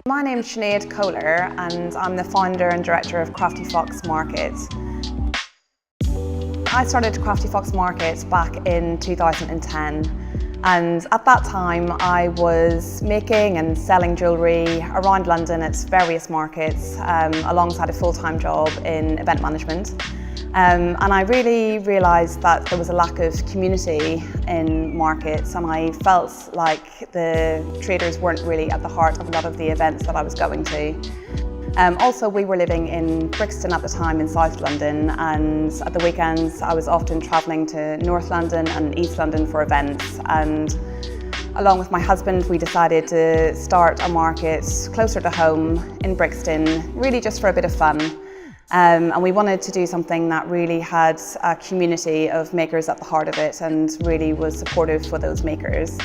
My name's Sinead Koehler and I'm the founder and director of Crafty Fox Market. I started Crafty Fox Market back in 2010, and at that time I was making and selling jewellery around London at various markets alongside a full-time job in event management. And I really realised that there was a lack of community in markets, and I felt like the traders weren't really at the heart of a lot of the events that I was going to. Also, we were living in Brixton at the time in South London, and at the weekends I was often travelling to North London and East London for events. And along with my husband, we decided to start a market closer to home in Brixton, really just for a bit of fun. And we wanted to do something that really had a community of makers at the heart of it and really was supportive for those makers.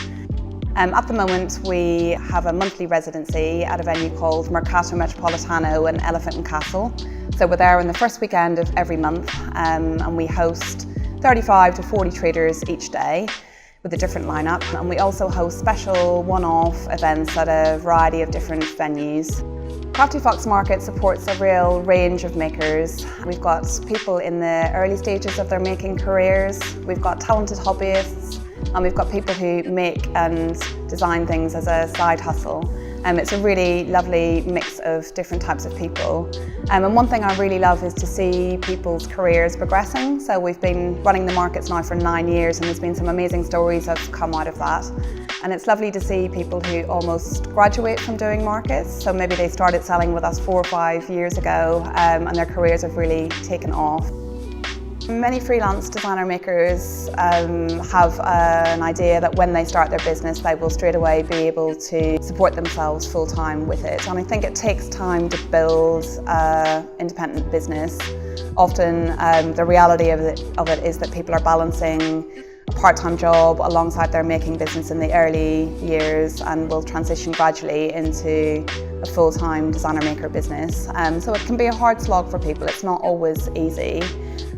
At the moment we have a monthly residency at a venue called Mercato Metropolitano in Elephant and Castle. So we're there on the first weekend of every month, and we host 35 to 40 traders each day with a different lineup. And we also host special one-off events at a variety of different venues. Crafty Fox Market supports a real range of makers. We've got people in the early stages of their making careers, we've got talented hobbyists, and we've got people who make and design things as a side hustle. It's a really lovely mix of different types of people. And one thing I really love is to see people's careers progressing. So we've been running the markets now for 9 years, and there's been some amazing stories that have come out of that. And it's lovely to see people who almost graduate from doing markets. So maybe they started selling with us 4 or 5 years ago, and their careers have really taken off. Many freelance designer makers have an idea that when they start their business they will straight away be able to support themselves full-time with it. And I think it takes time to build an independent business. Often the reality of it is that people are balancing a part-time job alongside their making business in the early years and will transition gradually into a full-time designer maker business. So it can be a hard slog for people, it's not always easy.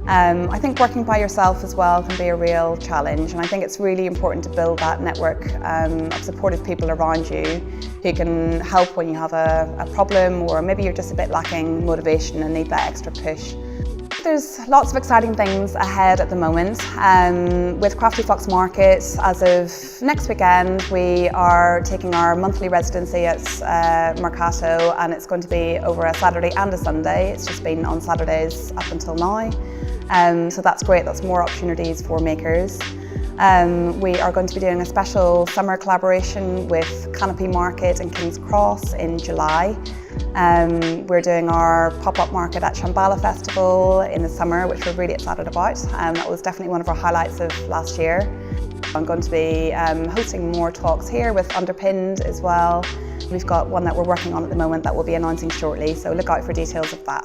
I think working by yourself as well can be a real challenge, and I think it's really important to build that network of supportive people around you who can help when you have a problem, or maybe you're just a bit lacking motivation and need that extra push. There's lots of exciting things ahead at the moment. With Crafty Fox Market, as of next weekend, we are taking our monthly residency at Mercato, and it's going to be over a Saturday and a Sunday. It's just been on Saturdays up until now. So that's great, that's more opportunities for makers. We are going to be doing a special summer collaboration with Canopy Market and King's Cross in July. We're doing our pop-up market at Shambala Festival in the summer, which we're really excited about. That was definitely one of our highlights of last year. I'm going to be hosting more talks here with Underpinned as well. We've got one that we're working on at the moment that we'll be announcing shortly, so look out for details of that.